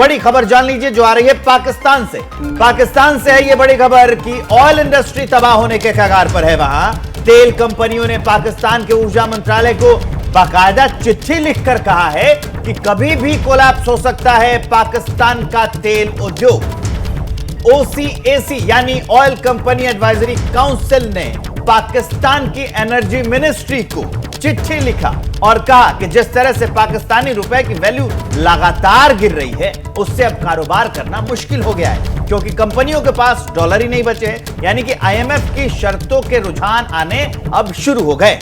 बड़ी खबर जान लीजिए जो आ रही है पाकिस्तान से। पाकिस्तान से है ये बड़ी खबर कि ऑयल इंडस्ट्री तबाह होने के कगार पर है। वहां तेल कंपनियों ने पाकिस्तान के ऊर्जा मंत्रालय को बाकायदा चिट्ठी लिखकर कहा है कि कभी भी कोलैप्स हो सकता है पाकिस्तान का तेल उद्योग। OCAC यानी ऑयल कंपनी एडवाइजरी काउंसिल ने पाकिस्तान की एनर्जी मिनिस्ट्री को चिट्ठी लिखा और कहा कि जिस तरह से पाकिस्तानी रुपए की वैल्यू लगातार गिर रही है उससे अब कारोबार करना मुश्किल हो गया है, क्योंकि कंपनियों के पास डॉलर ही नहीं बचे हैं। यानी कि IMF की शर्तों के रुझान आने अब शुरू हो गए।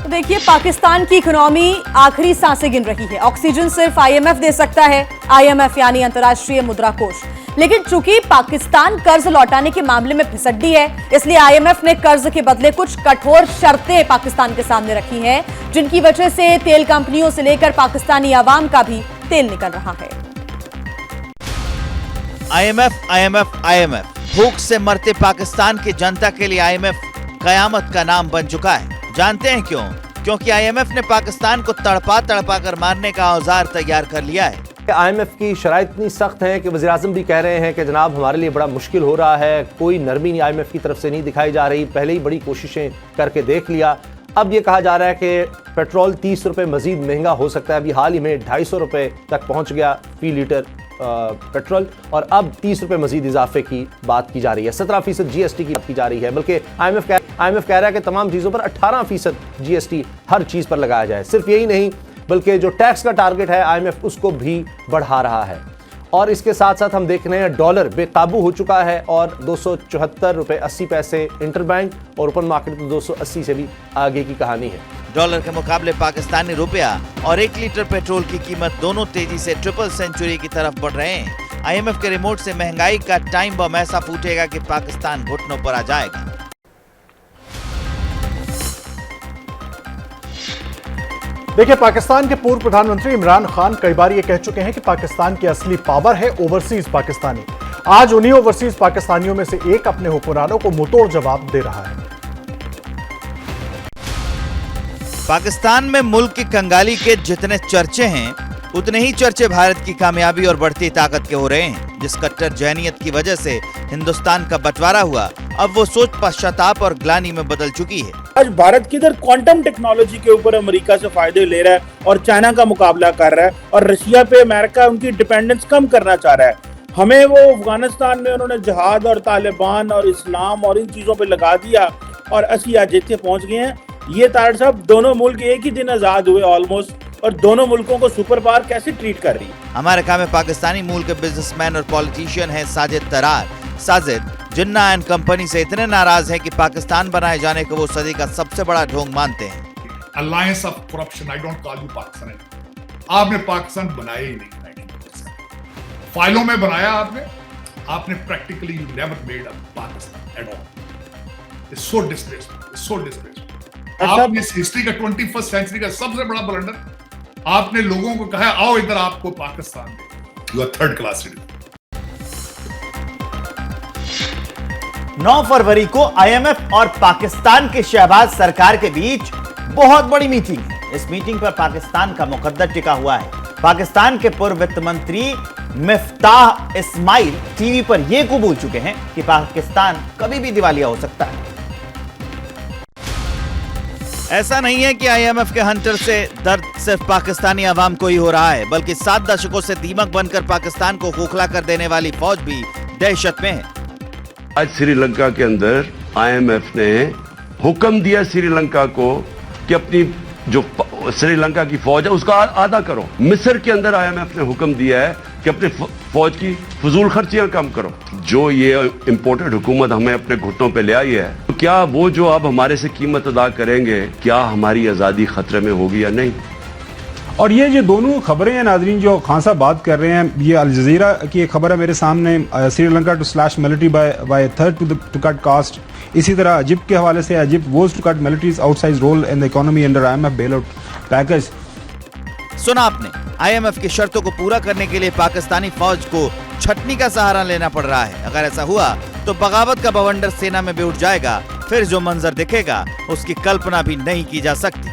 देखिए, पाकिस्तान की इकोनॉमी आखिरी सांसें गिन रही है। ऑक्सीजन सिर्फ IMF दे सकता है, IMF यानी अंतर्राष्ट्रीय मुद्रा कोष। लेकिन चूंकि पाकिस्तान कर्ज लौटाने के मामले में फिसड्डी है, इसलिए IMF ने कर्ज के बदले कुछ कठोर शर्तें पाकिस्तान के सामने रखी हैं, जिनकी वजह से तेल कंपनियों से लेकर पाकिस्तानी आवाम का भी तेल निकल रहा है। IMF भूख से मरते पाकिस्तान की जनता के लिए IMF कयामत का नाम बन चुका है। जानते हैं क्यों? क्योंकि IMF ने पाकिस्तान को तड़पा तड़पा कर मारने का औजार तैयार कर लिया है। IMF की शराइत इतनी सख्त है कि वज़ीर-ए-आज़म भी कह रहे हैं कि जनाब हमारे लिए बड़ा मुश्किल हो रहा है, कोई नरमी IMF की तरफ से नहीं दिखाई जा रही। पहले ही बड़ी कोशिशें करके देख लिया। अब ये कहा जा रहा है कि पेट्रोल 30 रुपये मजीद महंगा हो सकता है। अभी हाल ही में 250 रुपये तक पहुँच गया फी लीटर पेट्रोल, और अब 30 रुपये मजीद इजाफे की बात की जा रही है। 17% GST की बात की जा रही है, बल्कि IMF कह रहा है कि तमाम चीज़ों पर 18% GST हर चीज़ पर लगाया जाए। सिर्फ यही नहीं बल्कि जो टैक्स का टारगेट है IMF उसको भी बढ़ा रहा है। और इसके साथ साथ हम देख रहे हैं डॉलर बेकाबू हो चुका है और 274 रुपये 80 पैसे इंटरबैंक और ओपन मार्केट में 280 से भी आगे की कहानी है। डॉलर के मुकाबले पाकिस्तानी रुपया और 1 लीटर पेट्रोल की कीमत दोनों तेजी से ट्रिपल सेंचुरी की तरफ बढ़ रहे हैं। IMF के रिमोट से महंगाई का टाइम बम ऐसा फूटेगा कि पाकिस्तान घुटनों पर आ जाएगा। देखिए, पाकिस्तान के पूर्व प्रधानमंत्री इमरान खान कई बार ये कह चुके हैं कि पाकिस्तान की असली पावर है ओवरसीज पाकिस्तानी। आज उन्हीं ओवरसीज पाकिस्तानियों में से एक अपने हुक्मरानों को मुंहतोड़ जवाब दे रहा है। पाकिस्तान में मुल्क की कंगाली के जितने चर्चे हैं उतने ही चर्चे भारत की कामयाबी और बढ़ती ताकत के हो रहे हैं। जिस कट्टर जहनियत की वजह से हिंदुस्तान का बंटवारा हुआ, अब वो सोच पश्चाताप और ग्लानि में बदल चुकी है। आज भारत किधर क्वांटम टेक्नोलॉजी के ऊपर अमेरिका से फायदे ले रहा है और चाइना का मुकाबला कर रहा है, और रशिया पे अमेरिका उनकी डिपेंडेंस कम करना चाह रहा है। हमें वो अफगानिस्तान में उन्होंने जहाद और तालिबान और इस्लाम और इन चीजों पे लगा दिया और असली आज जितने पहुंच गए हैं। ये तार साहब, दोनों मुल्क एक ही दिन आजाद हुए ऑलमोस्ट, और दोनों मुल्कों को सुपर पावर कैसे ट्रीट कर रही है। हमारे काम में पाकिस्तानी मूल के बिजनेसमैन और पॉलिटिशियन है साजिद तरार। साजिद जिन्ना एंड कंपनी से इतने नाराज हैं कि पाकिस्तान बनाए जाने को वो सदी का सबसे बड़ा ढोंग मानते हैं। Alliance of corruption, I don't call you Pakistan. आपने पाकिस्तान बनाया ही नहीं, फाइलों में बनाया आपने practically you never made a Pakistan at all. It's so disgraceful, it's so disgraceful. आपने इस हिस्ट्री का 21st सेंचुरी का सबसे बड़ा ब्लंडर, आपने लोगों को कहा आओ इधर आपको पाकिस्तान दे। You are third class citizen. 9 फरवरी को IMF और पाकिस्तान के शहबाज सरकार के बीच बहुत बड़ी मीटिंग है। इस मीटिंग पर पाकिस्तान का मुकद्दर टिका हुआ है। पाकिस्तान के पूर्व वित्त मंत्री मिफ्ताह इस्माइल टीवी पर यह कबूल चुके हैं कि पाकिस्तान कभी भी दिवालिया हो सकता है। ऐसा नहीं है कि IMF के हंटर से दर्द सिर्फ पाकिस्तानी आवाम को ही हो रहा है, बल्कि 7 दशकों से दीमक बनकर पाकिस्तान को खोखला कर देने वाली फौज भी दहशत में है। आज श्रीलंका के अंदर IMF ने हुक्म दिया श्रीलंका को कि अपनी जो श्रीलंका की फौज है उसका आधा करो। मिस्र के अंदर IMF ने हुक्म दिया है कि अपनी फौज की फजूल खर्चियां कम करो। जो ये इंपोर्टेड हुकूमत हमें अपने घुटनों पे ले आई है, तो क्या वो जो अब हमारे से कीमत अदा करेंगे, क्या हमारी आज़ादी खतरे में होगी या नहीं? और ये जो दोनों खबरें हैं नाजरीन, जो खान साहब बात कर रहे हैं, ये अल जज़ीरा की एक खबर है मेरे सामने, Sri Lanka to slash military by third to cut cost. इसी तरह इजिप्ट के हवाले से, Egypt was to cut military's outside role in the economy under IMF bailout package. सुना आपने, IMF की शर्तों को पूरा करने के लिए पाकिस्तानी फौज को छटनी का सहारा लेना पड़ रहा है। अगर ऐसा हुआ तो बगावत का बवंडर सेना में भी उठ जाएगा। फिर जो मंजर दिखेगा उसकी कल्पना भी नहीं की जा सकती।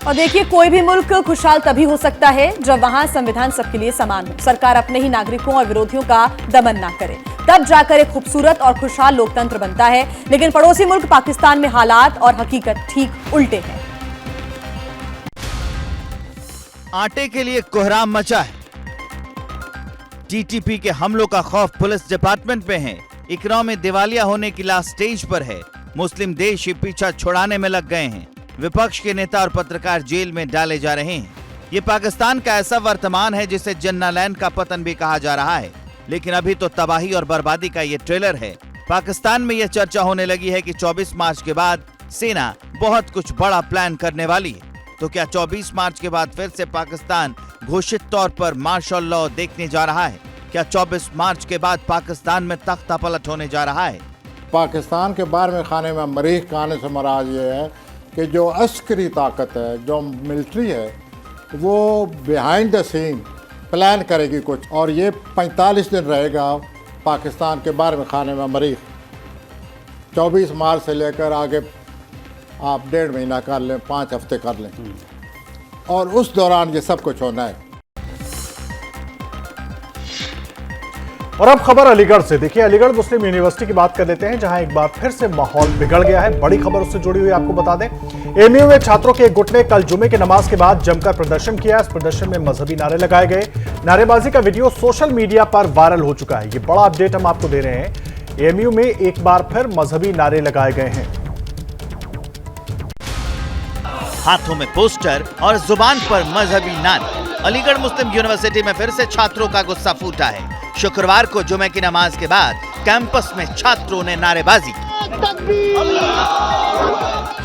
और देखिए, कोई भी मुल्क खुशहाल तभी हो सकता है जब वहां संविधान सबके लिए समान हो, सरकार अपने ही नागरिकों और विरोधियों का दमन ना करे, तब जाकर एक खूबसूरत और खुशहाल लोकतंत्र बनता है। लेकिन पड़ोसी मुल्क पाकिस्तान में हालात और हकीकत ठीक उल्टे हैं। आटे के लिए कोहराम मचा है। टीटीपी के हमलों का खौफ पुलिस डिपार्टमेंट में है। इकनॉमी दिवालिया होने की लास्ट स्टेज पर है। मुस्लिम देश ही पीछा छुड़ाने में लग गए हैं। विपक्ष के नेता और पत्रकार जेल में डाले जा रहे हैं। ये पाकिस्तान का ऐसा वर्तमान है जिसे जन्नालैंड का पतन भी कहा जा रहा है। लेकिन अभी तो तबाही और बर्बादी का ये ट्रेलर है। पाकिस्तान में यह चर्चा होने लगी है कि 24 मार्च के बाद सेना बहुत कुछ बड़ा प्लान करने वाली है। तो क्या 24 मार्च के बाद फिर से पाकिस्तान घोषित तौर पर मार्शल लॉ देखने जा रहा है? क्या 24 मार्च के बाद पाकिस्तान में तख्ता पलट होने जा रहा है? पाकिस्तान के बारे में खाने में मरीख कहने से मराज ये है कि जो अस्करी ताकत है, जो मिलिट्री है, वो बिहाइंड द सीन प्लान करेगी कुछ, और ये 45 दिन रहेगा पाकिस्तान के बारे में खाने में मरीख। 24 मार्च से लेकर आगे आप 1.5 महीना कर लें, 5 हफ्ते कर लें, और उस दौरान ये सब कुछ होना है। और अब खबर अलीगढ़ से। देखिए, अलीगढ़ मुस्लिम यूनिवर्सिटी की बात कर लेते हैं, जहां एक बार फिर से माहौल बिगड़ गया है। बड़ी खबर उससे जुड़ी हुई आपको बता दें। एमयू में छात्रों के एक गुट ने कल जुमे की नमाज के बाद जमकर प्रदर्शन किया। इस प्रदर्शन में मजहबी नारे लगाए गए। नारेबाजी का वीडियो सोशल मीडिया पर वायरल हो चुका है। ये बड़ा अपडेट हम आपको दे रहे हैं। एमयू में एक बार फिर मजहबी नारे लगाए गए हैं। हाथों में पोस्टर और जुबान पर मजहबी नारे। अलीगढ़ मुस्लिम यूनिवर्सिटी में फिर से छात्रों का गुस्सा फूटा है। शुक्रवार को जुमे की नमाज के बाद कैंपस में छात्रों ने नारेबाजी की।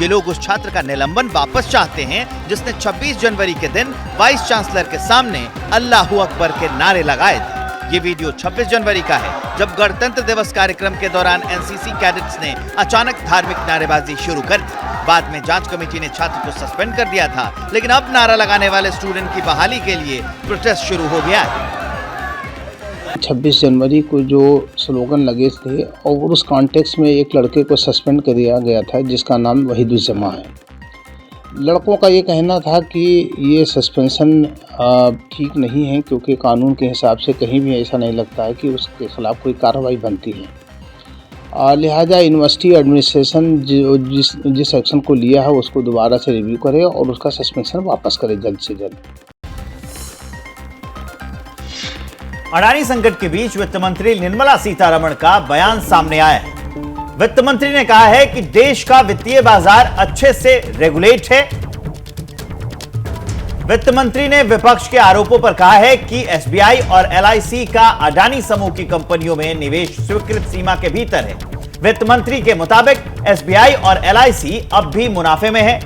ये लोग उस छात्र का निलंबन वापस चाहते हैं जिसने 26 जनवरी के दिन वाइस चांसलर के सामने अल्लाहू अकबर के नारे लगाए थे। ये वीडियो 26 जनवरी का है, जब गणतंत्र दिवस कार्यक्रम के दौरान एनसीसी कैडेट्स ने अचानक धार्मिक नारेबाजी शुरू कर दी। बाद में जांच कमेटी ने छात्र को सस्पेंड कर दिया था, लेकिन अब नारा लगाने वाले स्टूडेंट की बहाली के लिए प्रोटेस्ट शुरू हो गया है। 26 जनवरी को जो स्लोगन लगे थे और उस कॉन्टेक्स्ट में एक लड़के को सस्पेंड कर दिया गया था जिसका नाम वहीदुज्जमा है। लड़कों का ये कहना था कि ये सस्पेंशन ठीक नहीं है, क्योंकि कानून के हिसाब से कहीं भी ऐसा नहीं लगता है कि उसके खिलाफ कोई कार्रवाई बनती है। लिहाजा यूनिवर्सिटी एडमिनिस्ट्रेशन जिस एक्शन को लिया है उसको दोबारा से रिव्यू करे और उसका सस्पेंशन वापस करे जल्द से जल्द। अडानी संकट के बीच वित्त मंत्री निर्मला सीतारमण का बयान सामने आया है। वित्त मंत्री ने कहा है कि देश का वित्तीय बाजार अच्छे से रेगुलेट है। वित्त मंत्री ने विपक्ष के आरोपों पर कहा है कि एसबीआई और एलआईसी का अडानी समूह की कंपनियों में निवेश स्वीकृत सीमा के भीतर है। वित्त मंत्री के मुताबिक एसबीआई और एलआईसी अब भी मुनाफे में है।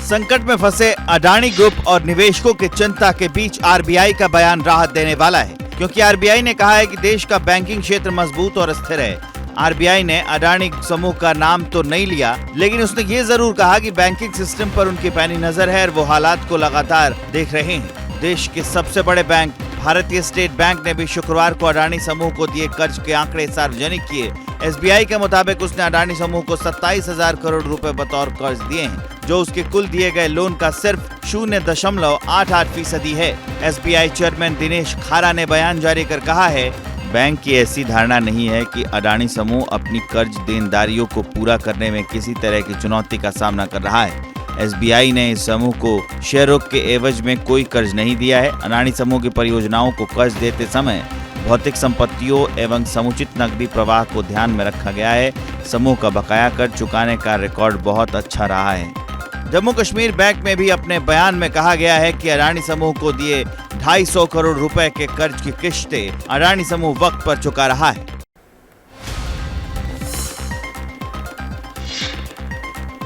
संकट में फंसे अडानी ग्रुप और निवेशकों की चिंता के बीच आरबीआई का बयान राहत देने वाला है, क्योंकि आरबीआई ने कहा है कि देश का बैंकिंग क्षेत्र मजबूत और स्थिर है। आरबीआई ने अडानी समूह का नाम तो नहीं लिया, लेकिन उसने ये जरूर कहा कि बैंकिंग सिस्टम पर उनकी पैनी नजर है और वो हालात को लगातार देख रहे हैं। देश के सबसे बड़े बैंक भारतीय स्टेट बैंक ने भी शुक्रवार को अडानी समूह को दिए कर्ज के आंकड़े सार्वजनिक किए। एसबीआई के मुताबिक उसने अडानी समूह को 27,000 करोड़ रुपए बतौर कर्ज दिए हैं, जो उसके कुल दिए गए लोन का सिर्फ 0.88% है। एसबीआई चेयरमैन दिनेश खारा ने बयान जारी कर कहा है, बैंक की ऐसी धारणा नहीं है कि अडानी समूह अपनी कर्ज देनदारियों को पूरा करने में किसी तरह की चुनौती का सामना कर रहा है। एसबीआई ने इस समूह को शेयरों के एवज में कोई कर्ज नहीं दिया है। अडानी समूह की परियोजनाओं को कर्ज देते समय भौतिक संपत्तियों एवं समुचित नकदी प्रवाह को ध्यान में रखा गया है। समूह का बकाया कर्ज चुकाने का रिकॉर्ड बहुत अच्छा रहा है। जम्मू कश्मीर बैंक में भी अपने बयान में कहा गया है कि अडानी समूह को दिए 250 करोड़ रुपए के कर्ज की किश्तें अडानी समूह वक्त पर चुका रहा है।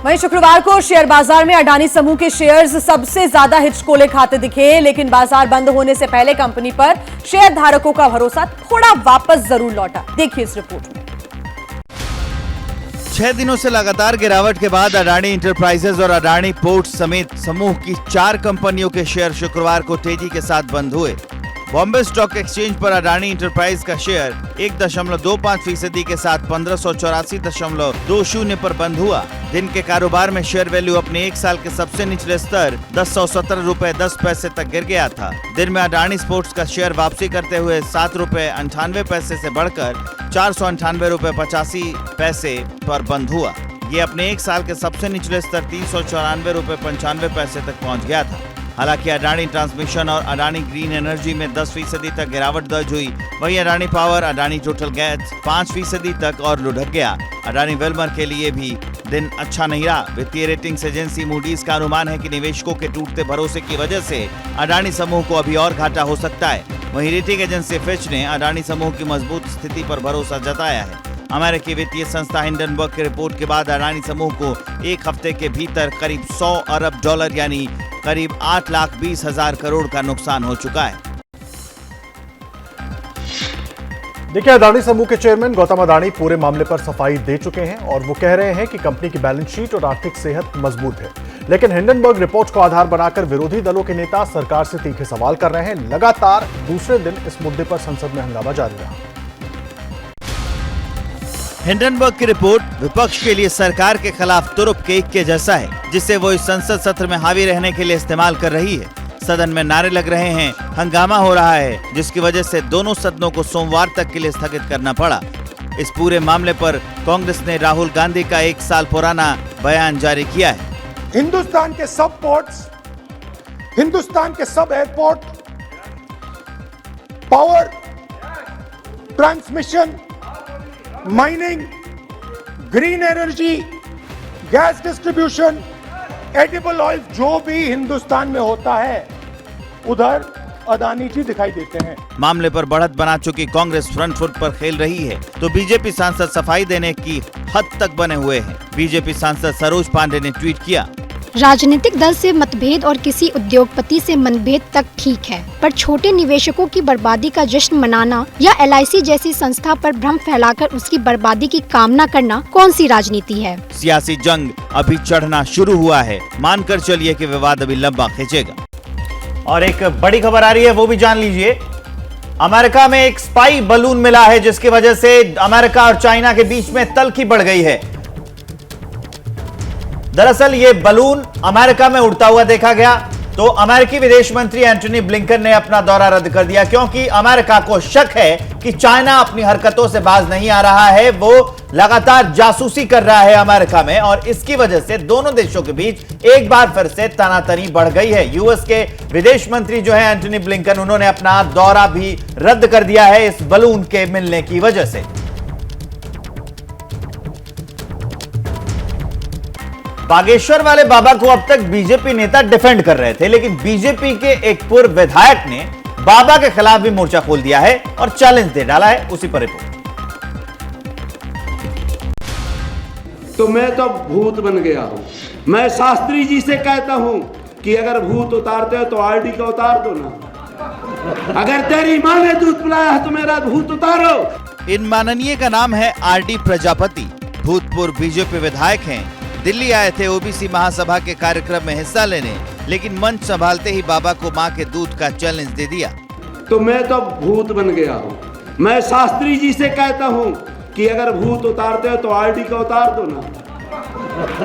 वहीं शुक्रवार को शेयर बाजार में अडानी समूह के शेयर्स सबसे ज्यादा हिचकोले खाते दिखे, लेकिन बाजार बंद होने से पहले कंपनी पर शेयर धारकों का भरोसा थोड़ा वापस जरूर लौटा। देखिए इस रिपोर्ट में। 6 दिनों से लगातार गिरावट के बाद अडानी इंटरप्राइजेज और अडानी पोर्ट्स समेत समूह की 4 कंपनियों के शेयर शुक्रवार को तेजी के साथ बंद हुए। बॉम्बे स्टॉक एक्सचेंज पर अडानी इंटरप्राइज का शेयर 1.25% के साथ 1584.20 पर बंद हुआ। दिन के कारोबार में शेयर वैल्यू अपने 1 साल के सबसे निचले स्तर 1017 रुपए 10 पैसे तक गिर गया था। दिन में अडानी स्पोर्ट्स का शेयर वापसी करते हुए 7 रुपए 98 पैसे से बढ़कर 498 रुपए 85 पैसे पर बंद हुआ। ये अपने 1 साल के सबसे निचले स्तर 394 रुपए 95 पैसे तक पहुंच गया था। हालांकि अडानी ट्रांसमिशन और अडानी ग्रीन एनर्जी में 10% तक गिरावट दर्ज हुई। वहीं Adani power, Adani total gas 5% तक और लुढ़क गया। अडानी वेलमर के लिए भी दिन अच्छा नहीं रहा। वित्तीय रेटिंग्स एजेंसी मूडीज का अनुमान है कि निवेशकों के टूटते भरोसे की वजह से अडानी समूह को अभी और घाटा हो सकता है। वहीं रेटिंग एजेंसी फिच ने अडानी समूह की मजबूत स्थिति पर भरोसा जताया है। अमेरिकी वित्तीय संस्था हिंडनबर्ग की रिपोर्ट के बाद अडानी समूह को 1 हफ्ते के भीतर करीब 100 अरब डॉलर यानी करीब 8,20,000 करोड़ का नुकसान हो चुका है। देखिए, अडानी समूह के चेयरमैन गौतम अडानी पूरे मामले पर सफाई दे चुके हैं और वो कह रहे हैं कि कंपनी की बैलेंस शीट और आर्थिक सेहत मजबूत है। लेकिन हिंडनबर्ग रिपोर्ट को आधार बनाकर विरोधी दलों के नेता सरकार से तीखे सवाल कर रहे हैं। लगातार दूसरे दिन इस मुद्दे पर संसद में हंगामा जारी रहा। हिंडनबर्ग की रिपोर्ट विपक्ष के लिए सरकार के खिलाफ तुरुप केक के जैसा है, जिसे वो इस संसद सत्र में हावी रहने के लिए इस्तेमाल कर रही है। सदन में नारे लग रहे हैं, हंगामा हो रहा है, जिसकी वजह से दोनों सदनों को सोमवार तक के लिए स्थगित करना पड़ा। इस पूरे मामले पर कांग्रेस ने राहुल गांधी का 1 साल पुराना बयान जारी किया है। हिंदुस्तान के सब पोर्ट्स, हिंदुस्तान के सब airport, power, transmission, mining, green energy, gas distribution, edible oil, जो भी हिंदुस्तान में होता है उधर अडानी जी दिखाई देते हैं। मामले पर बढ़त बना चुकी कांग्रेस फ्रंट फुट पर खेल रही है तो बीजेपी सांसद सफाई देने की हद तक बने हुए हैं। बीजेपी सांसद सरोज पांडे ने ट्वीट किया, राजनीतिक दल से मतभेद और किसी उद्योगपति से मनभेद तक ठीक है, पर छोटे निवेशकों की बर्बादी का जश्न मनाना या LIC जैसी संस्था पर भ्रम फैलाकर उसकी बर्बादी की कामना करना कौन सी राजनीति है। सियासी जंग अभी चढ़ना शुरू हुआ है। मानकर चलिए कि विवाद अभी लंबा खींचेगा। और एक बड़ी खबर आ रही है, वो भी जान लीजिए। अमेरिका में एक स्पाई बलून मिला है, जिसकी वजह से अमेरिका और चाइना के बीच में तल्खी बढ़ गई है। दरअसल ये बलून अमेरिका में उड़ता हुआ देखा गया तो अमेरिकी विदेश मंत्री एंटनी ब्लिंकन ने अपना दौरा रद्द कर दिया, क्योंकि अमेरिका को शक है कि चाइना अपनी हरकतों से बाज नहीं आ रहा है। वो लगातार जासूसी कर रहा है अमेरिका में और इसकी वजह से दोनों देशों के बीच एक बार फिर से तनातनी बढ़ गई है। यूएस के विदेश मंत्री जो है एंटनी ब्लिंकन, उन्होंने अपना दौरा भी रद्द कर दिया है इस बलून के मिलने की वजह से। बागेश्वर वाले बाबा को अब तक बीजेपी नेता डिफेंड कर रहे थे, लेकिन बीजेपी के एक पूर्व विधायक ने बाबा के खिलाफ भी मोर्चा खोल दिया है और चैलेंज दे डाला है। उसी पर रिपोर्ट। तो मैं तो भूत बन गया हूं। मैं शास्त्री जी से कहता हूं कि अगर भूत उतारते हो तो RD का उतार दो ना। अगर तेरी मां ने दूध पिलाया है तो मेरा भूत उतारो। इन माननीय का नाम है RD प्रजापति। भूतपूर्व बीजेपी विधायक हैं। दिल्ली आए थे ओबीसी महासभा के कार्यक्रम में हिस्सा लेने, लेकिन मंच संभालते ही बाबा को मां के दूध का चैलेंज दे दिया। तो मैं तो भूत बन गया हूं। मैं शास्त्री जी से कहता हूं कि अगर भूत उतारते हो तो RD का उतार दो ना।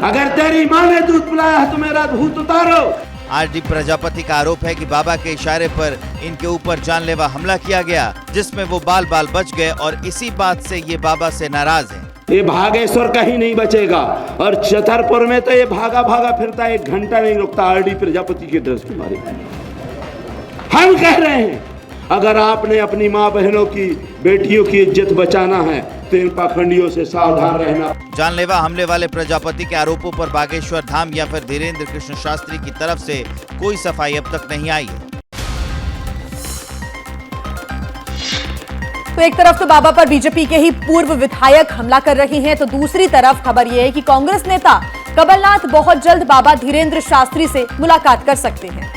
अगर तेरी मां ने दूध पिलाया है तो मेरा भूत उतारो। RD प्रजापति का आरोप है कि बाबा के इशारे पर इनके ऊपर जानलेवा हमला किया गया, जिसमें वो बाल बाल बच गए और इसी बात से ये बाबा से नाराज हैं। ये भागेश्वर कहीं नहीं बचेगा और छतरपुर में तो ये भागा भागा फिरता, 1 घंटा नहीं रुकता RD प्रजापति के ड्रेस के मारे। हम कह रहे हैं अगर आपने अपनी माँ बहनों की, बेटियों की इज्जत बचाना है तो इन पाखंडियों से सावधान रहना। जानलेवा हमले वाले प्रजापति के आरोपों पर बागेश्वर धाम या फिर धीरेन्द्र कृष्ण शास्त्री की तरफ से कोई सफाई अब तक नहीं आई है। तो एक तरफ तो बाबा पर बीजेपी के ही पूर्व विधायक हमला कर रही हैं, तो दूसरी तरफ खबर यह है कि कांग्रेस नेता कमलनाथ बहुत जल्द बाबा धीरेन्द्र शास्त्री से मुलाकात कर सकते हैं।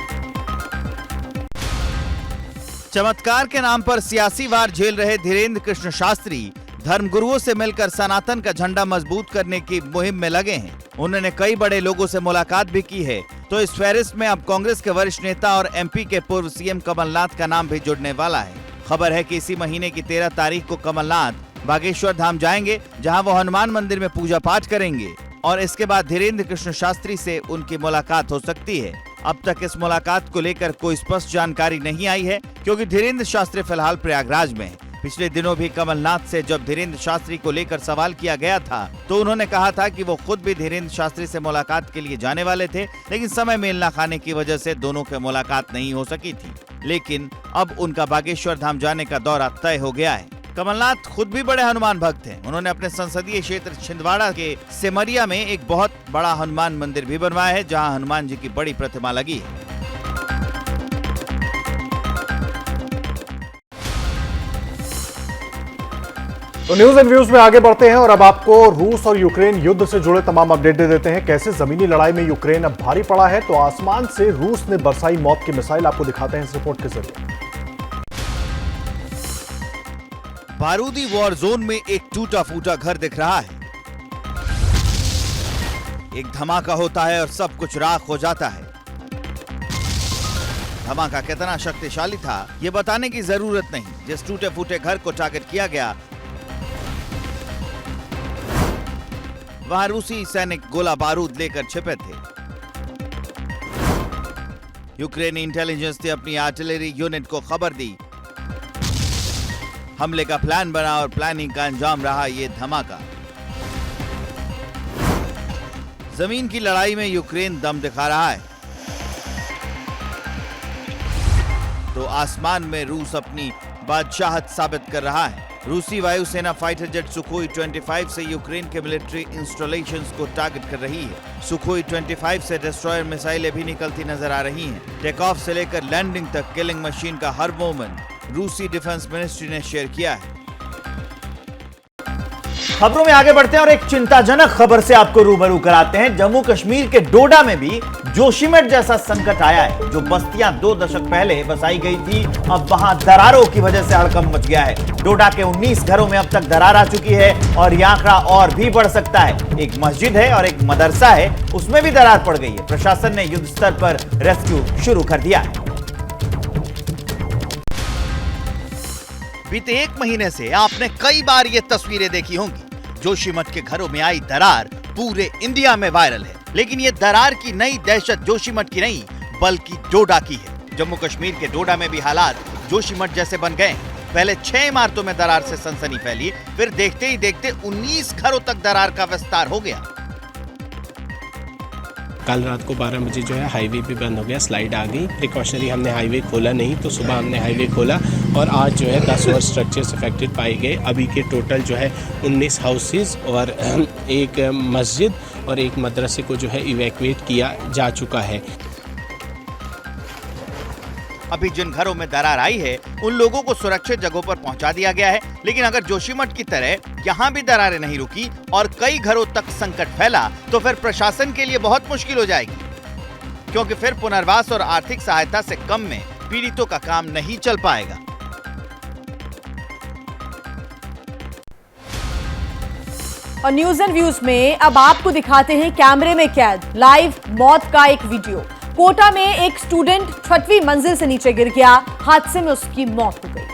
चमत्कार के नाम पर सियासी वार झेल रहे धीरेन्द्र कृष्ण शास्त्री धर्मगुरुओं से मिलकर सनातन का झंडा मजबूत करने की मुहिम में लगे हैं। उन्होंने कई बड़े लोगों से मुलाकात भी की है। तो इस फहरिस्त में अब कांग्रेस के वरिष्ठ नेता और एमपी के पूर्व सीएम कमलनाथ का नाम भी जुड़ने वाला है। खबर है कि इसी महीने की 13 तारीख को कमलनाथ बागेश्वर धाम जाएंगे, जहां वो हनुमान मंदिर में पूजा पाठ करेंगे और इसके बाद धीरेन्द्र कृष्ण शास्त्री से उनकी मुलाकात हो सकती है। अब तक इस मुलाकात को लेकर कोई स्पष्ट जानकारी नहीं आई है, क्योंकि धीरेन्द्र शास्त्री फिलहाल प्रयागराज में है। पिछले दिनों भी कमलनाथ से जब धीरेन्द्र शास्त्री को लेकर सवाल किया गया था, तो उन्होंने कहा था कि वो खुद भी धीरेन्द्र शास्त्री से मुलाकात के लिए जाने वाले थे, लेकिन समय मेल न खाने की वजह से दोनों की मुलाकात नहीं हो सकी थी। लेकिन अब उनका बागेश्वर धाम जाने का दौरा तय हो गया है। कमलनाथ खुद भी बड़े हनुमान भक्त हैं। उन्होंने अपने संसदीय क्षेत्र छिंदवाड़ा के सिमरिया में एक बहुत बड़ा हनुमान मंदिर भी बनवाया है, जहां हनुमान जी की बड़ी प्रतिमा लगी है। तो न्यूज एंड व्यूज में आगे बढ़ते हैं और अब आपको रूस और यूक्रेन युद्ध से जुड़े तमाम अपडेट दे देते हैं। कैसे जमीनी लड़ाई में यूक्रेन अब भारी पड़ा है, तो आसमान से रूस ने बरसाई मौत की मिसाइल, आपको दिखाते हैं इस रिपोर्ट के जरिए। बारूदी वॉर जोन में एक टूटा फूटा घर दिख रहा है। एक धमाका होता है और सब कुछ राख हो जाता है। धमाका कितना शक्तिशाली था, ये बताने की जरूरत नहीं। जिस टूटे फूटे घर को टारगेट किया गया, वहां रूसी सैनिक गोला बारूद लेकर छिपे थे। यूक्रेनी इंटेलिजेंस ने अपनी आर्टिलरी यूनिट को खबर दी। हमले का प्लान बना और प्लानिंग का अंजाम रहा ये धमाका। जमीन की लड़ाई में यूक्रेन दम दिखा रहा है, तो आसमान में रूस अपनी बादशाहत साबित कर रहा है। रूसी वायुसेना फाइटर जेट सुखोई 25 से यूक्रेन के मिलिट्री इंस्टॉलेशंस को टारगेट कर रही है। सुखोई 25 से डिस्ट्रॉयर मिसाइलें भी निकलती नजर आ रही हैं। टेक ऑफ से लेकर लैंडिंग तक किलिंग मशीन का हर मूवमेंट रूसी डिफेंस मिनिस्ट्री ने शेयर किया है। खबरों में आगे बढ़ते हैं और एक चिंताजनक खबर से आपको रूबरू कराते हैं। जम्मू कश्मीर के डोडा में भी जोशीमठ जैसा संकट आया है। जो बस्तियां 2 दशक पहले बसाई गई थी, अब वहां दरारों की वजह से हड़कंप मच गया है। डोडा के 19 घरों में अब तक दरार आ चुकी है और यह आंकड़ा और भी बढ़ सकता है। एक मस्जिद है और एक मदरसा है, उसमें भी दरार पड़ गई है। प्रशासन ने युद्ध स्तर पर रेस्क्यू शुरू कर दिया है। बीते 1 महीने से आपने कई बार ये तस्वीरें देखी होंगी। जोशीमठ के घरों में आई दरार पूरे इंडिया में वायरल है, लेकिन ये दरार की नई दहशत जोशीमठ की नहीं बल्कि डोडा की है। जम्मू कश्मीर के डोडा में भी हालात जोशीमठ जैसे बन गए। पहले 6 इमारतों में दरार से सनसनी फैली, फिर देखते ही देखते 19 घरों तक दरार का विस्तार हो गया। कल रात को 12 बजे जो है हाईवे भी बंद हो गया, स्लाइड आ गई। प्रिकॉशनरी हमने हाईवे खोला नहीं, तो सुबह हमने हाईवे खोला और आज जो है 10 और स्ट्रक्चर्स अफेक्टेड पाए गए। अभी के टोटल जो है 19 हाउसेज और एक मस्जिद और एक मदरसे को जो है इवैक्यूएट किया जा चुका है। अभी जिन घरों में दरार आई है उन लोगों को सुरक्षित जगहों पर पहुंचा दिया गया है, लेकिन अगर जोशीमठ की तरह यहां भी दरारें नहीं रुकी और कई घरों तक संकट फैला तो फिर प्रशासन के लिए बहुत मुश्किल हो जाएगी, क्योंकि फिर पुनर्वास और आर्थिक सहायता से कम में पीड़ितों का काम नहीं चल पाएगा। और न्यूज एंड व्यूज में अब आपको दिखाते हैं कैमरे में कैद लाइव मौत का एक वीडियो। कोटा में एक स्टूडेंट 6वीं मंजिल से नीचे गिर गया, हादसे में उसकी मौत हो गई।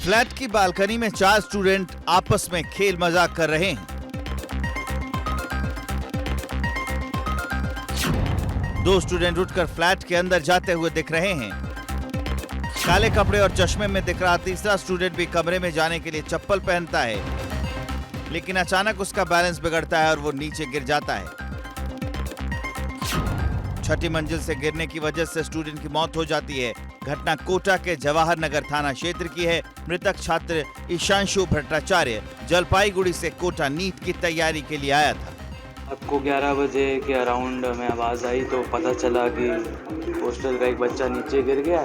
फ्लैट की बालकनी में 4 स्टूडेंट आपस में खेल मजाक कर रहे हैं। 2 स्टूडेंट उठकर फ्लैट के अंदर जाते हुए दिख रहे हैं। काले कपड़े और चश्मे में दिख रहा तीसरा स्टूडेंट भी कमरे में जाने के लिए चप्पल पहनता है, लेकिन अचानक उसका बैलेंस बिगड़ता है और वो नीचे गिर जाता है। 6ठी मंजिल से गिरने की वजह से स्टूडेंट की मौत हो जाती है। घटना कोटा के जवाहर नगर थाना क्षेत्र की है। मृतक छात्र ईशांशु भट्टाचार्य जलपाईगुड़ी से कोटा नीट की तैयारी के लिए आया था। रात को 11 बजे के अराउंड में आवाज़ आई तो पता चला कि हॉस्टल का एक बच्चा नीचे गिर गया।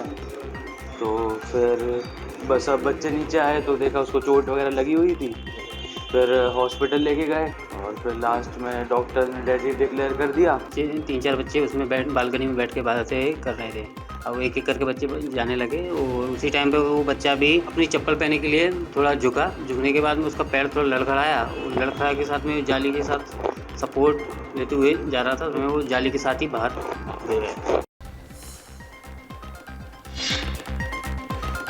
तो फिर बस अब बच्चे नीचे आए तो देखा उसको चोट वगैरह लगी हुई थी। फिर हॉस्पिटल लेके गए और फिर लास्ट में डॉक्टर ने डेड डिक्लेयर कर दिया। 3-4 बच्चे उसमें बालकनी में बैठ के बातें कर रहे थे। अब एक एक करके बच्चे जाने लगे और उसी टाइम पे वो बच्चा भी अपनी चप्पल पहनने के लिए थोड़ा झुकने के बाद में उसका पैर थोड़ा लड़खड़ाया और लड़खड़ा के साथ में जाली के साथ सपोर्ट लेते हुए जा रहा था, तो वो जाली के साथ ही बाहर दे गया।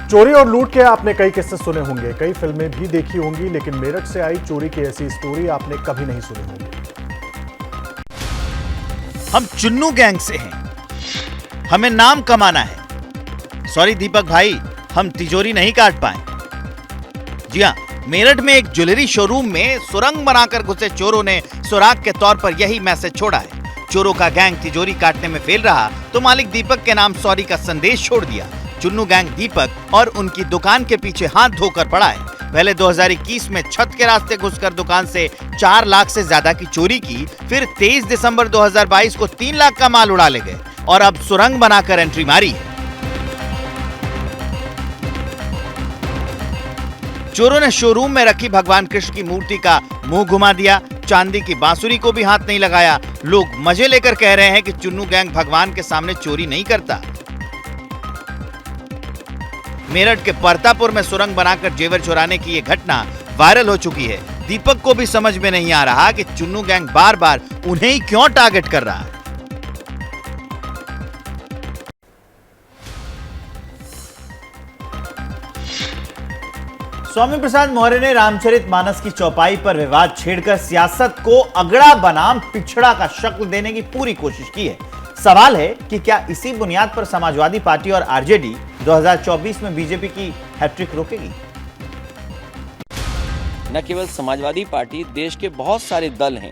चोरी और लूट के आपने कई किस्से सुने होंगे, कई फिल्में भी देखी होंगी, लेकिन मेरठ से आई चोरी की ऐसी स्टोरी आपने कभी नहीं सुनी होगी। हम चुन्नू गैंग से हैं, हमें नाम कमाना है। सॉरी दीपक भाई, हम तिजोरी नहीं काट पाए। जी हाँ, मेरठ में एक ज्वेलरी शोरूम में सुरंग बनाकर घुसे चोरों ने सुराग के तौर पर यही मैसेज छोड़ा है। चोरों का गैंग तिजोरी काटने में फेल रहा तो मालिक दीपक के नाम सॉरी का संदेश छोड़ दिया। चुन्नू गैंग दीपक और उनकी दुकान के पीछे हाथ धोकर पड़ा है। पहले 2021 में छत के रास्ते घुसकर दुकान से 4 लाख से ज्यादा की चोरी की, फिर 23 दिसंबर 2022 को 3 लाख का माल उड़ा ले गए और अब सुरंग बनाकर एंट्री मारी है। चोरों ने शोरूम में रखी भगवान कृष्ण की मूर्ति का मुंह घुमा दिया, चांदी की बांसुरी को भी हाथ नहीं लगाया। लोग मजे लेकर कह रहे हैं कि चुन्नू गैंग भगवान के सामने चोरी नहीं करता। मेरठ के परतापुर में सुरंग बनाकर जेवर चुराने की यह घटना वायरल हो चुकी है। दीपक को भी समझ में नहीं आ रहा कि चुन्नू गैंग बार बार उन्हें ही क्यों टारगेट कर रहा है। स्वामी प्रसाद मौर्य ने रामचरितमानस की चौपाई पर विवाद छेड़कर सियासत को अगड़ा बनाम पिछड़ा का शक्ल देने की पूरी कोशिश की है। सवाल है कि क्या इसी बुनियाद पर समाजवादी पार्टी और आरजेडी 2024 में बीजेपी की हैट्रिक रोकेगी? न केवल समाजवादी पार्टी, देश के बहुत सारे दल हैं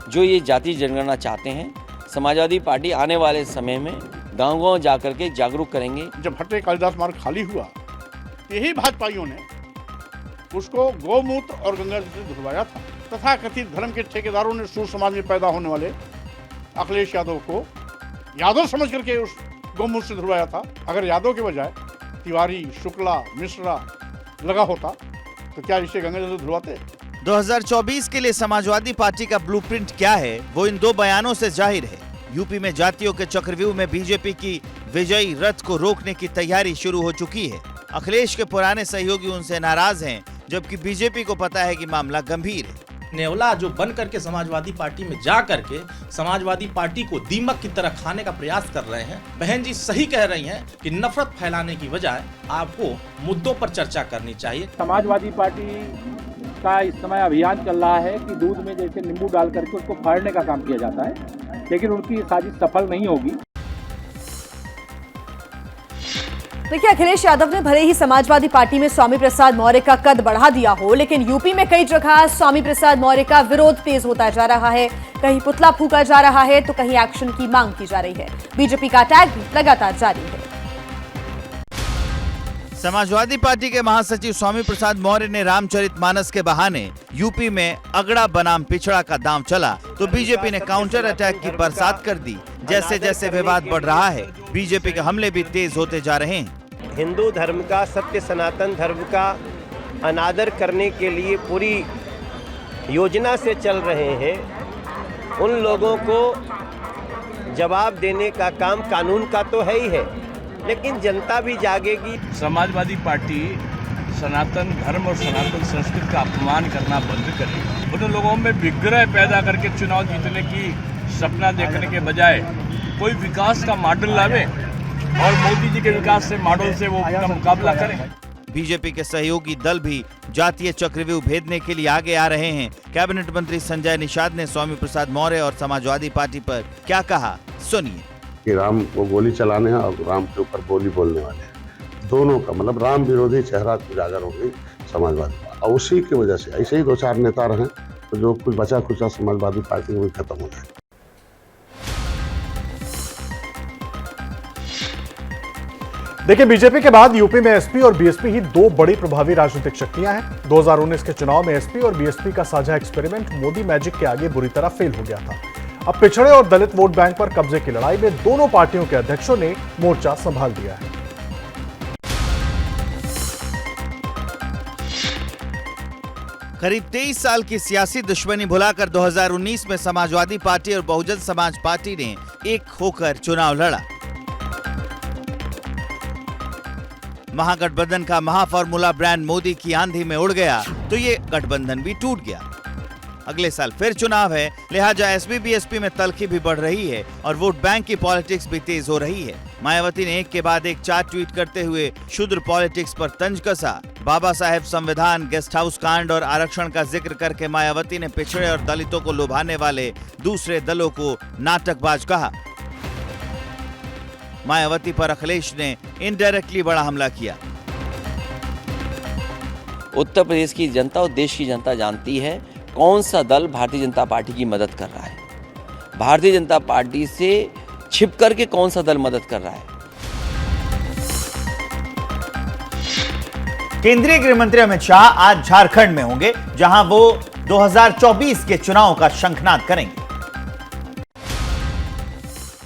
जो ये जाति जनगणना चाहते हैं। समाजवादी पार्टी आने वाले समय में गांव-गांव जाकर के जागरूक करेंगे। जब भट्टे कालिदास मार्ग खाली हुआ, यही भाजपाइयों ने उसको गौमूत्र और गंगा जल से धुलवाया था। तथा कथित धर्म के ठेकेदारों ने सूर समाज में पैदा होने वाले अखिलेश यादव को यादव समझ करके उस गौमूत्र से धुलवाया था। अगर यादव के बजाय तिवारी, शुक्ला, मिश्रा लगा होता तो क्या इसे गंगा जल से धुलवाते? 2024 के लिए समाजवादी पार्टी का ब्लूप्रिंट क्या है, वो इन 2 बयानों से जाहिर है। यूपी में जातियों के चक्रव्यूह में बीजेपी की विजयी रथ को रोकने की तैयारी शुरू हो चुकी है। अखिलेश के पुराने सहयोगी उनसे नाराज हैं, जबकि बीजेपी को पता है कि मामला गंभीर है। नेवला जो बन करके समाजवादी पार्टी में जा करके समाजवादी पार्टी को दीमक की तरह खाने का प्रयास कर रहे हैं। बहन जी सही कह रही हैं कि नफरत फैलाने की बजाय आपको मुद्दों पर चर्चा करनी चाहिए। समाजवादी पार्टी का इस समय अभियान चल रहा है कि दूध में जैसे नींबू डाल करके उसको फाड़ने का काम किया जाता है, लेकिन उनकी साजिश सफल नहीं होगी। देखिए, अखिलेश यादव ने भले ही समाजवादी पार्टी में स्वामी प्रसाद मौर्य का कद बढ़ा दिया हो, लेकिन यूपी में कई जगह स्वामी प्रसाद मौर्य का विरोध तेज होता जा रहा है। कहीं पुतला फूका जा रहा है तो कहीं एक्शन की मांग की जा रही है। बीजेपी का अटैक भी लगातार जारी है। समाजवादी पार्टी के महासचिव स्वामी प्रसाद मौर्य ने रामचरितमानस के बहाने यूपी में अगड़ा बनाम पिछड़ा का दांव चला तो बीजेपी ने काउंटर अटैक की बरसात कर दी। जैसे जैसे विवाद बढ़ रहा है, बीजेपी के हमले भी तेज होते जा रहे हैं। हिंदू धर्म का, सत्य सनातन धर्म का अनादर करने के लिए पूरी योजना से चल रहे हैं। उन लोगों को जवाब देने का काम कानून का तो है ही है, लेकिन जनता भी जागेगी। समाजवादी पार्टी सनातन धर्म और सनातन संस्कृति का अपमान करना बंद करे। उन लोगों में विग्रह पैदा करके चुनाव जीतने की सपना देखने के बजाय कोई विकास का मॉडल लावे और मोदी जी के विकास से मॉडल से वो अपना मुकाबला करें। बीजेपी के सहयोगी दल भी जातीय चक्रव्यूह भेदने के लिए आगे आ रहे हैं। कैबिनेट मंत्री संजय निषाद ने स्वामी प्रसाद मौर्य और समाजवादी पार्टी पर क्या कहा, सुनिए। कि राम को गोली चलाने और राम के ऊपर बोली बोलने वाले हैं, दोनों का मतलब राम विरोधी चेहरा उजागर हो गई समाजवादी। और उसी की वजह से ऐसे ही 2-4 नेता रहे तो जो कुछ बचा खुचा समाजवादी पार्टी वो खत्म हो जाए। देखिए, बीजेपी के बाद यूपी में एसपी और बीएसपी ही 2 बड़ी प्रभावी राजनीतिक शक्तियां हैं। 2019 के चुनाव में एसपी और बीएसपी का साझा एक्सपेरिमेंट मोदी मैजिक के आगे बुरी तरह फेल हो गया था। अब पिछड़े और दलित वोट बैंक पर कब्जे की लड़ाई में दोनों पार्टियों के अध्यक्षों ने मोर्चा संभाल दिया है। करीब 23 साल की सियासी दुश्मनी भुलाकर 2019 में समाजवादी पार्टी और बहुजन समाज पार्टी ने एक होकर चुनाव लड़ा। महागठबंधन का महाफॉर्मूला ब्रांड मोदी की आंधी में उड़ गया तो ये गठबंधन भी टूट गया। अगले साल फिर चुनाव है, लिहाजा एसपी बीएसपी में तल्खी भी बढ़ रही है और वोट बैंक की पॉलिटिक्स भी तेज हो रही है। मायावती ने एक के बाद एक 4 ट्वीट करते हुए शूद्र पॉलिटिक्स पर तंज कसा। बाबा साहेब संविधान, गेस्ट हाउस कांड और आरक्षण का जिक्र करके मायावती ने पिछड़े और दलितों को लुभाने वाले दूसरे दलों को नाटकबाज कहा। मायावती पर अखिलेश ने इनडायरेक्टली बड़ा हमला किया। उत्तर प्रदेश की जनता और देश की जनता जानती है कौन सा दल भारतीय जनता पार्टी की मदद कर रहा है, भारतीय जनता पार्टी से छिप करके कौन सा दल मदद कर रहा है। केंद्रीय गृह मंत्री अमित शाह आज झारखंड में होंगे, जहां वो 2024 के चुनाव का शंखनाद करेंगे।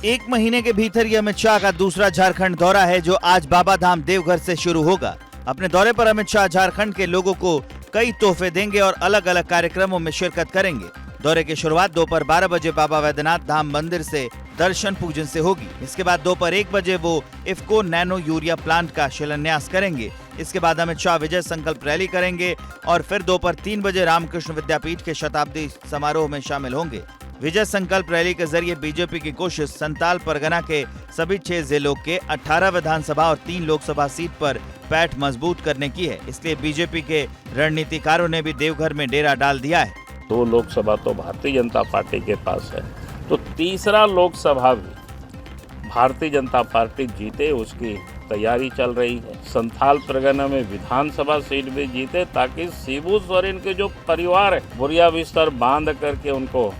एक महीने के भीतर यह अमित शाह का दूसरा झारखंड दौरा है, जो आज बाबाधाम देवघर से शुरू होगा। अपने दौरे पर अमित शाह झारखंड के लोगों को कई तोहफे देंगे और अलग अलग कार्यक्रमों में शिरकत करेंगे। दौरे की शुरुआत दोपहर 12 बजे बाबा वैद्यनाथ धाम मंदिर से दर्शन पूजन से होगी। इसके बाद दोपहर 1 बजे वो इफ्को नैनो यूरिया प्लांट का शिलान्यास करेंगे। इसके बाद अमित शाह विजय संकल्प रैली करेंगे और फिर दोपहर 3 बजे रामकृष्ण विद्यापीठ के शताब्दी समारोह में शामिल होंगे। विजय संकल्प रैली के जरिए बीजेपी की कोशिश संताल परगना के सभी 6 जिलों के 18 विधानसभा और 3 लोकसभा सीट पर पैठ मजबूत करने की है। इसलिए बीजेपी के रणनीतिकारों ने भी देवघर में डेरा डाल दिया है। 2 लोकसभा तो भारतीय जनता पार्टी के पास है, तो तीसरा लोकसभा भी भारतीय जनता पार्टी जीते उसकी तैयारी चल रही है। संथाल परगना में विधानसभा सीट भी जीते ताकि शिबू सोरेन के जो परिवार है बुरिया बिस्तर बांध करके उनको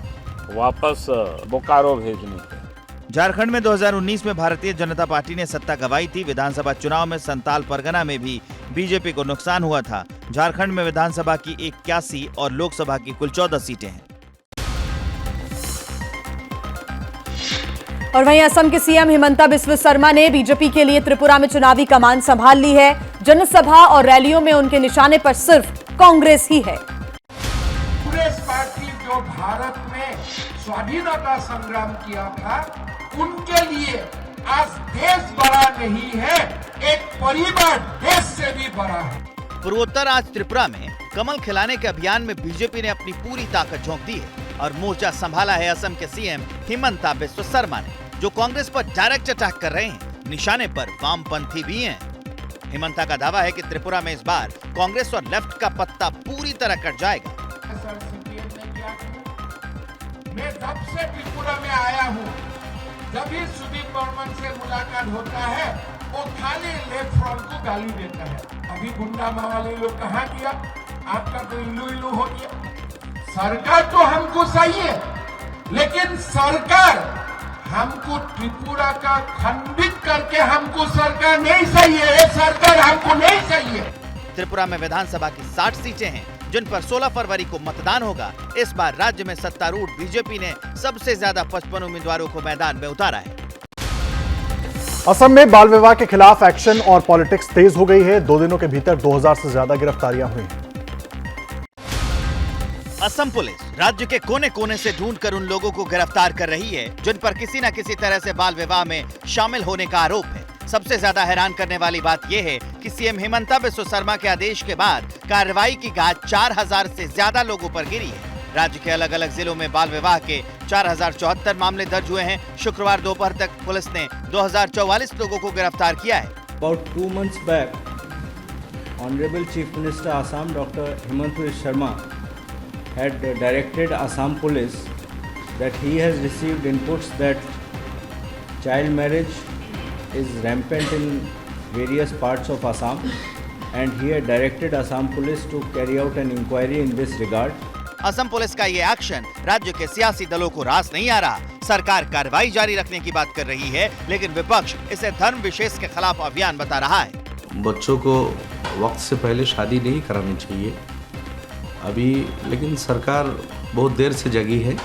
वापस बोकारो भेजनी है। झारखंड में 2019 में भारतीय जनता पार्टी ने सत्ता गंवाई थी। विधानसभा चुनाव में संताल परगना में भी बीजेपी को नुकसान हुआ था। झारखंड में विधानसभा की 81 और लोकसभा की कुल 14 सीटें हैं। और वहीं असम के सीएम हिमंता बिस्वा शर्मा ने बीजेपी के लिए त्रिपुरा में चुनावी कमान संभाल ली है। जनसभा और रैलियों में उनके निशाने पर सिर्फ कांग्रेस ही है। कांग्रेस पार्टी जो भारत में स्वाधीनता संग्राम किया था, उनके लिए आज देश बड़ा नहीं है, एक परिवार देश से भी बड़ा है। पूर्वोत्तर आज त्रिपुरा में कमल खिलाने के अभियान में बीजेपी ने अपनी पूरी ताकत झोंक दी है और मोर्चा संभाला है असम के सीएम हिमंता बिस्वा शर्मा ने, जो कांग्रेस पर डायरेक्ट अटैक कर रहे हैं। निशाने पर वामपंथी भी हैं। हिमंता का दावा है कि त्रिपुरा में इस बार कांग्रेस और लेफ्ट का पत्ता पूरी तरह कट जाएगा। मैं जब से त्रिपुरा में आया हूँ, जब भी सुदीप बर्मन से मुलाकात होता है, वो खाली लेफ्ट फ्रंट को गाली देता है। अभी गुंडा मावाले लोग कहाँ किया, आपका तो इल्लू इल्लू हो गया। सरकार तो हमको सही है, लेकिन सरकार हमको त्रिपुरा का खंडित करके हमको सरकार नहीं सही है। ये सरकार हमको नहीं सही है। त्रिपुरा में विधानसभा की 60 सीटें हैं, जिन पर 16 फरवरी को मतदान होगा। इस बार राज्य में सत्तारूढ़ बीजेपी ने सबसे ज्यादा 55 उम्मीदवारों को मैदान में उतारा है। असम में बाल विवाह के खिलाफ एक्शन और पॉलिटिक्स तेज हो गई है। 2 दिनों के भीतर 2000 से ज्यादा गिरफ्तारियां हुई हैं। असम पुलिस राज्य के कोने कोने से ढूंढकर उन लोगों को गिरफ्तार कर रही है जिन पर किसी न किसी तरह से बाल विवाह में शामिल होने का आरोप है। सबसे ज्यादा हैरान करने वाली बात यह है कि सीएम हिमंता बिस्वा शर्मा के आदेश के बाद कार्रवाई की गाज 4000 से ज्यादा लोगों पर गिरी है। राज्य के अलग अलग जिलों में बाल विवाह के 4074 मामले दर्ज हुए हैं। शुक्रवार दोपहर तक पुलिस ने 2044 लोगों को गिरफ्तार किया है। About 2 months back, Honorable Chief Minister Assam Dr. Himanta Biswa Sharma had directed Assam Police that he has received inputs that child marriage is rampant in various parts of Assam, and he had directed Assam Police to carry out an inquiry in this regard. Assam police का ये action राज्य के सियासी दलों को रास नहीं आ रहा। सरकार कार्रवाई जारी रखने की बात कर रही है, लेकिन विपक्ष इसे धर्म विशेष के खिलाफ अभियान बता रहा है। बच्चों को वक्त से पहले शादी नहीं करानी चाहिए अभी, लेकिन सरकार बहुत देर से जगी है।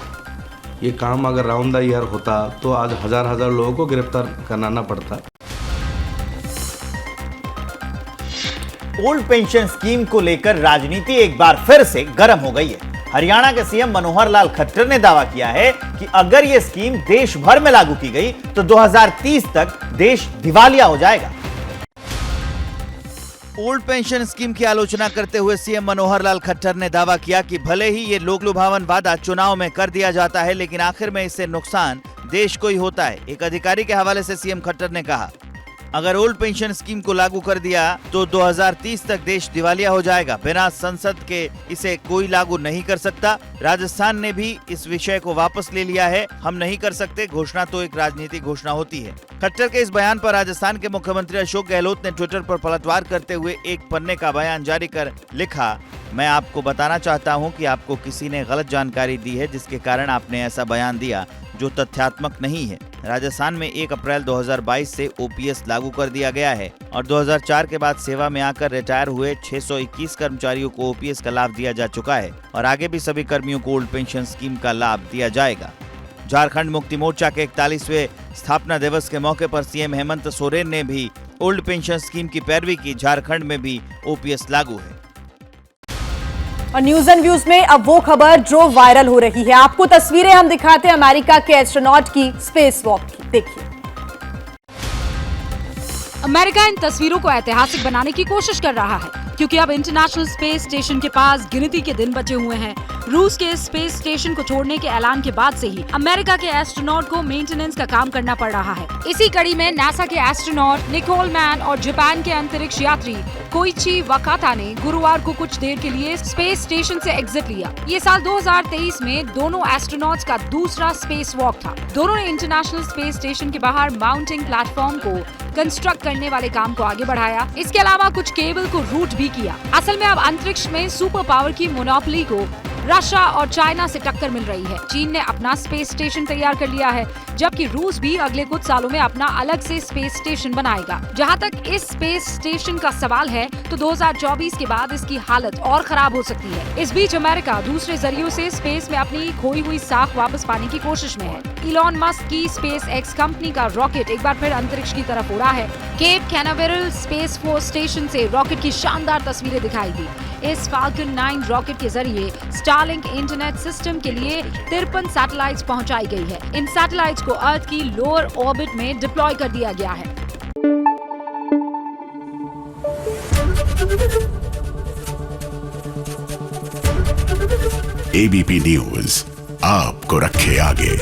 ये काम अगर राउंड द ईयर होता तो आज हजार लोगों को गिरफ्तार कराना पड़ता। ओल्ड पेंशन स्कीम को लेकर राजनीति एक बार फिर से गर्म हो गई है। हरियाणा के सीएम मनोहर लाल खट्टर ने दावा किया है कि अगर ये स्कीम देश भर में लागू की गई तो 2030 तक देश दिवालिया हो जाएगा। ओल्ड पेंशन स्कीम की आलोचना करते हुए सीएम मनोहर लाल खट्टर ने दावा किया कि भले ही ये लोक लुभावन वादा चुनाव में कर दिया जाता है, लेकिन आखिर में इससे नुकसान देश को ही होता है। एक अधिकारी के हवाले से सीएम खट्टर ने कहा, अगर ओल्ड पेंशन स्कीम को लागू कर दिया तो 2030 तक देश दिवालिया हो जाएगा। बिना संसद के इसे कोई लागू नहीं कर सकता। राजस्थान ने भी इस विषय को वापस ले लिया है। हम नहीं कर सकते। घोषणा तो एक राजनीतिक घोषणा होती है। खट्टर के इस बयान पर राजस्थान के मुख्यमंत्री अशोक गहलोत ने ट्विटर पर पलटवार करते हुए एक पन्ने का बयान जारी कर लिखा, मैं आपको बताना चाहता हूं कि आपको किसी ने गलत जानकारी दी है, जिसके कारण आपने ऐसा बयान दिया जो तथ्यात्मक नहीं है। राजस्थान में 1 अप्रैल 2022 से ओपीएस लागू कर दिया गया है और 2004 के बाद सेवा में आकर रिटायर हुए 621 कर्मचारियों को ओपीएस का लाभ दिया जा चुका है और आगे भी सभी कर्मियों को ओल्ड पेंशन स्कीम का लाभ दिया जाएगा। झारखंड मुक्ति मोर्चा के 41वें स्थापना दिवस के मौके पर सीएम हेमंत सोरेन ने भी ओल्ड पेंशन स्कीम की पैरवी की। झारखंड में भी ओपीएस लागू है। और न्यूज एंड व्यूज में अब वो खबर जो वायरल हो रही है। आपको तस्वीरें हम दिखाते हैं अमेरिका के एस्ट्रोनॉट की स्पेस वॉक की। देखिए, अमेरिका इन तस्वीरों को ऐतिहासिक बनाने की कोशिश कर रहा है, क्योंकि अब इंटरनेशनल स्पेस स्टेशन के पास गिनती के दिन बचे हुए हैं। रूस के स्पेस स्टेशन को छोड़ने के ऐलान के बाद से ही अमेरिका के एस्ट्रोनॉट को मेंटेनेंस का काम करना पड़ रहा है। इसी कड़ी में नासा के एस्ट्रोनॉट निकोल मैन और जापान के अंतरिक्ष यात्री कोइची वाकाता ने गुरुवार को कुछ देर के लिए स्पेस स्टेशन से एग्जिट लिया। ये साल 2023 में दोनों एस्ट्रोनॉट्स का दूसरा स्पेस वॉक था। दोनों ने इंटरनेशनल स्पेस स्टेशन के बाहर माउंटिंग प्लेटफॉर्म को कंस्ट्रक्ट करने वाले काम को आगे बढ़ाया। इसके अलावा कुछ केबल को रूट भी किया। असल में अब अंतरिक्ष में सुपर पावर की मोनोपोली को रशिया और चाइना से टक्कर मिल रही है। चीन ने अपना स्पेस स्टेशन तैयार कर लिया है, जबकि रूस भी अगले कुछ सालों में अपना अलग से स्पेस स्टेशन बनाएगा। जहां तक इस स्पेस स्टेशन का सवाल है, तो 2024 के बाद इसकी हालत और खराब हो सकती है। इस बीच अमेरिका दूसरे जरियों से स्पेस में अपनी खोई हुई साख वापस पाने की कोशिश में है। इलॉन मस्क की स्पेस एक्स कंपनी का रॉकेट एक बार फिर अंतरिक्ष की तरफ उड़ा है। Cape Canaveral Space Force Station से रॉकेट की शानदार तस्वीरें दिखाई दी। इस फाल्कन 9 रॉकेट के जरिए स्टारलिंक इंटरनेट सिस्टम के लिए 53 सैटेलाइट्स पहुंचाई गई है। इन सैटेलाइट्स को अर्थ की लोअर ऑर्बिट में डिप्लॉय कर दिया गया है। एबीपी न्यूज आपको रखे आगे।